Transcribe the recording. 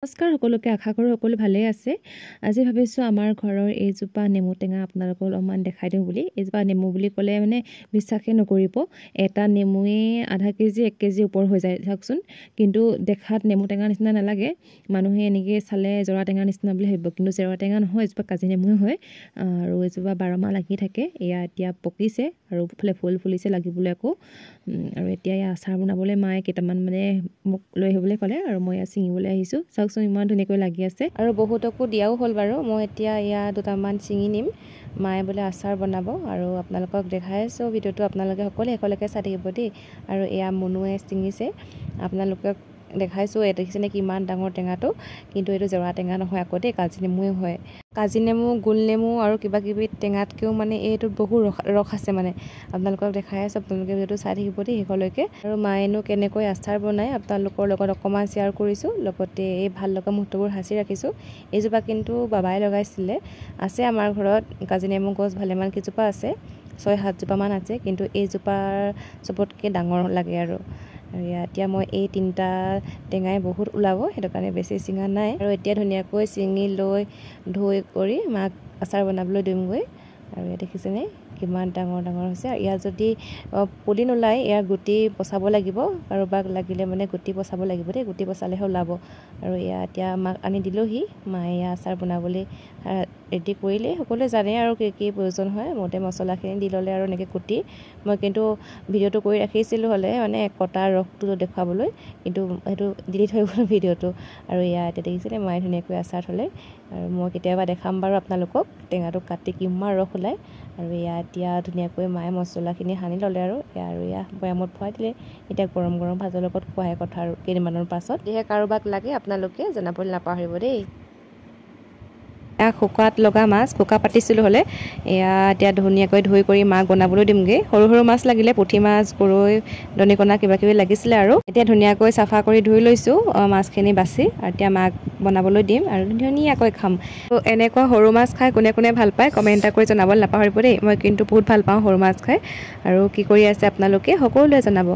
নমস্কাৰ সকলোকে আশা কৰোঁ সকলো ভালেই আছে। আজি ভাবিছোঁ আমাৰ ঘৰৰ এইজোপা নেমু টেঙা আপোনালোকক অলপমান দেখাই দিওঁ বুলি। এইজোপা নেমু বুলি ক'লে মানে বিশ্বাসেই নকৰিব, এটা নেমুৱে আধা কেজি 1 কেজি ওপৰ হৈ যায় চাওকচোন। কিন্তু দেখাত নেমু টেঙা নিচিনা নালাগে, মানুহে এনেকৈ চালে জৰা টেঙা নিচিনা বুলি ভাবিব, কিন্তু জৰা টেঙা নহয়, এজোপা কাজি নেমুৱে হয়। আৰু এজোপা 12 মাহ লাগি থাকে। এয়া এতিয়া পকিছে আৰু ফুল ফুলিছে লাগিবলৈ আকৌ। আৰু এতিয়া এই আচাৰ বনাবলৈ মায়ে কেইটামান মানে মোক লৈ আহিবলৈ ক'লে আৰু মই ইয়াত ছিঙিবলৈ আহিছোঁ। চাওকচোন ইমান ধুনীয়াকৈ লাগি আছে আৰু বহুতকো দিয়াও হ'ল বাৰু। মই এতিয়া এয়া দুটামান ছিঙি নিম, মায়ে বোলে আচাৰ বনাব আৰু আপোনালোকক দেখাই আছোঁ। ভিডিঅ'টো আপোনালোকে সকলোৱে শেষলৈকে চাই থাকিব দেই। আৰু এয়া মুনুৱে ছিঙিছে, আপোনালোকক দেখাইছোঁ। দেখিছেনে কিমান ডাঙৰ টেঙাটো, কিন্তু এইটো জৰা টেঙা নহয় আকৌ দেই, কাজি নেমুৱে হয়। কাজি নেমু, গোল নেমু আৰু কিবা কিবি টেঙাতকৈও মানে এইটোত বহু ৰস আছে মানে। আপোনালোকক দেখাই আছোঁ, আপোনালোকে ভিডিঅ'টো চাই থাকিব দেই শেষলৈকে। আৰু মায়েনো কেনেকৈ আচাৰ বনায় আপোনালোকৰ লগত অকণমান শ্বেয়াৰ কৰিছোঁ, লগতে এই ভাল লগা মুহূৰ্তবোৰ সাঁচি ৰাখিছোঁ। এইজোপা কিন্তু বাবাই লগাইছিলে। আছে আমাৰ ঘৰত কাজি নেমু গছ ভালেমান কেইজোপা আছে, 6-7 জোপামান আছে, কিন্তু এইজোপাৰ চবতকৈ ডাঙৰ লাগে আৰু এতিয়া মই এই 3টা টেঙাই বহুত ওলাব, সেইটো কাৰণে বেছি ছিঙা নাই। আৰু এতিয়া ধুনীয়াকৈ ছিঙি লৈ ধুই কৰি মাক আচাৰ বনাবলৈ দিমগৈ। আৰু ইয়াত দেখিছেনে কিমান ডাঙৰ ডাঙৰ হৈছে। ইয়াত যদি পুলি নোলায়, ইয়াৰ গুটি পচাব লাগিব, কাৰোবাক লাগিলে মানে গুটি পচাব লাগিব দেই, গুটি পচালেহে ওলাব। আৰু এতিয়া মাক আনি দিলোঁহি, মায়ে আচাৰ বনাবলৈ ৰেডি কৰিলে। সকলোৱে জানে আৰু কি কি প্ৰয়োজন হয়, মতে মছলাখিনি দি ল'লে আৰু এনেকৈ কুটি। মই কিন্তু ভিডিঅ'টো কৰি ৰাখিছিলোঁ হ'লে মানে কটা ৰসটো দেখুৱাবলৈ, কিন্তু সেইটো ডিলিট হৈ গ'ল ভিডিঅ'টো। আৰু এতিয়া দেখিছেনে মায়ে ধুনীয়াকৈ আচাৰ থ'লে, আৰু মই কেতিয়াবা দেখাম বাৰু আপোনালোকক টেঙাটো কাটি কিমান ৰস ওলায়। আৰু এতিয়া ধুনীয়াকৈ মায়ে মছলাখিনি সানি ল'লে আৰু বৈয়ামত ভৰাই দিলে। এতিয়া গৰম গৰম ভাতৰ লগত খোৱাহে কথা আৰু কেইদিনমানৰ পাছত। সেয়েহে কাৰোবাক লাগে আপোনালোকে জনাবলৈ নাপাহৰিব দেই। শুকাত লগা মাছ, শুকা পাতিছিলোঁ হ'লে। এতিয়া ধুনীয়াকৈ ধুই কৰি মাক বনাবলৈ দিমগৈ। সৰু সৰু মাছ লাগিলে, পুঠি মাছ, গৰৈ, দনিকণা কিবা কিবি লাগিছিলে আৰু। এতিয়া ধুনীয়াকৈ চাফা কৰি ধুই লৈছোঁ মাছখিনি বাছি, আৰু এতিয়া মাক বনাবলৈ দিম আৰু ধুনীয়াকৈ খাম। এনেকুৱা সৰু মাছ খাই কোনে কোনে ভাল পায় কমেণ্ট এটা কৰি জনাবলৈ নাপাহৰিব দেই। মই কিন্তু বহুত ভাল পাওঁ সৰু মাছ খাই। আৰু কি কৰি আছে আপোনালোকে সকলোৱে জনাব।